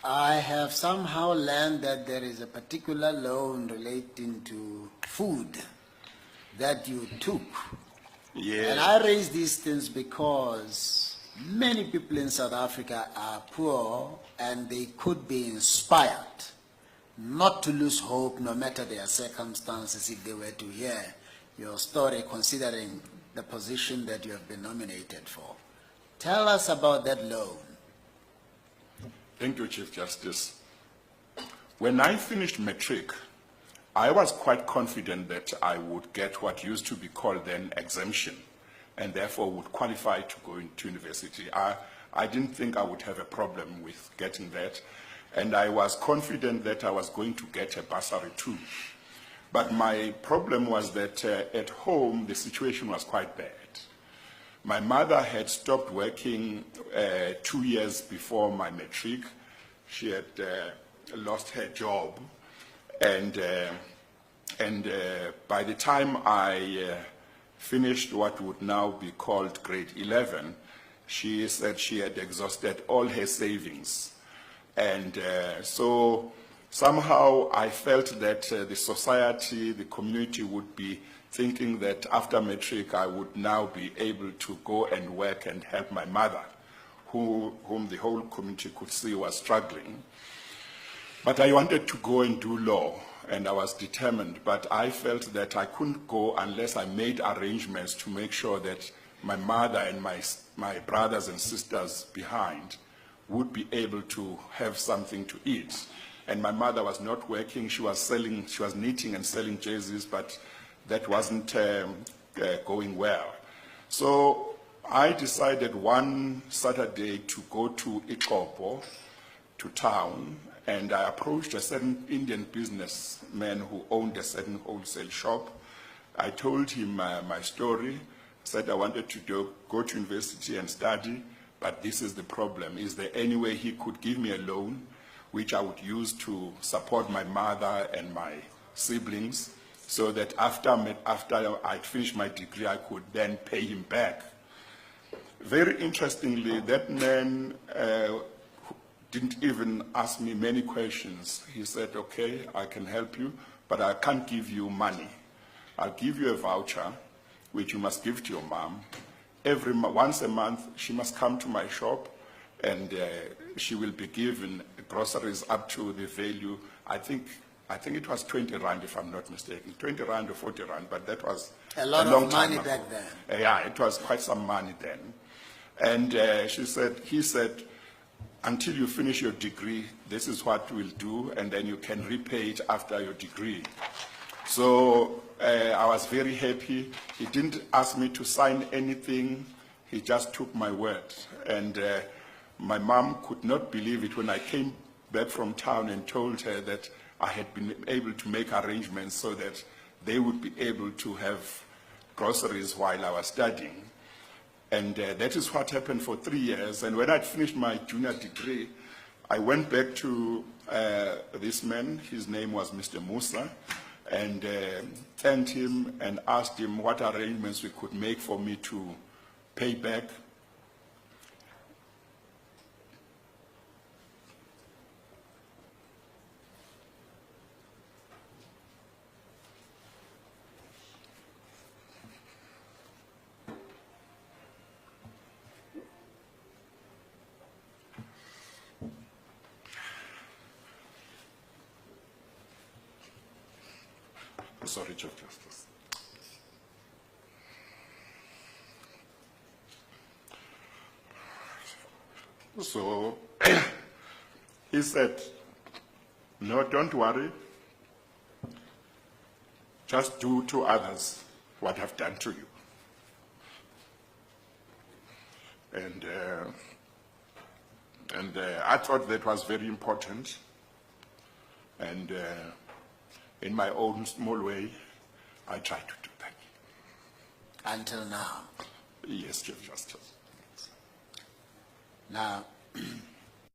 I have somehow learned that there is a particular loan relating to food that you took. Yes. And I raise these things because many people in South Africa are poor and they could be inspired not to lose hope no matter their circumstances if they were to hear your story, considering the position that you have been nominated for. Tell us about that loan. Thank you, Chief Justice. When I finished matric, I was quite confident that I would get what used to be called then exemption, and therefore would qualify to go into university. I didn't think I would have a problem with getting that, and I was confident that I was going to get a bursary too. But my problem was that at home, the situation was quite bad. My mother had stopped working 2 years before my matric. She had lost her job, and by the time I finished what would now be called grade 11, she said she had exhausted all her savings. And so somehow I felt that the society, the community would be thinking that after matric I would now be able to go and work and help my mother, whom the whole community could see was struggling. But I wanted to go and do law, and I was determined, but I felt that I couldn't go unless I made arrangements to make sure that my mother and my brothers and sisters behind would be able to have something to eat. And my mother was not working. She was knitting and selling jerseys, but that wasn't going well. So I decided one Saturday to go to Ikopo, to town, and I approached a certain Indian businessman who owned a certain wholesale shop. I told him my story, said I wanted to go to university and study, but this is the problem. Is there any way he could give me a loan which I would use to support my mother and my siblings, so that after I'd finished my degree, I could then pay him back? Very interestingly, that man didn't even ask me many questions. He said, okay, I can help you, but I can't give you money. I'll give you a voucher, which you must give to your mom. Once a month, she must come to my shop, and she will be given groceries up to the value, I think it was 20 rand, if I'm not mistaken, 20 rand or 40 rand, but that was a lot long of money time ago. back then. Yeah, it was quite some money then. And he said, until you finish your degree, this is what we'll do, and then you can repay it after your degree. So I was very happy. He didn't ask me to sign anything. He just took my word. And my mom could not believe it when I came back from town and told her that I had been able to make arrangements so that they would be able to have groceries while I was studying. And that is what happened for 3 years. And when I'd finished my junior degree, I went back to this man. His name was Mr. Musa, and thanked him and asked him what arrangements we could make for me to pay back. Sorry, Chief Justice. So he said, no, don't worry. Just do to others what I've done to you. And I thought that was very important. And in my own small way, I tried to do that. Until now. Yes, Chief Justice. Now,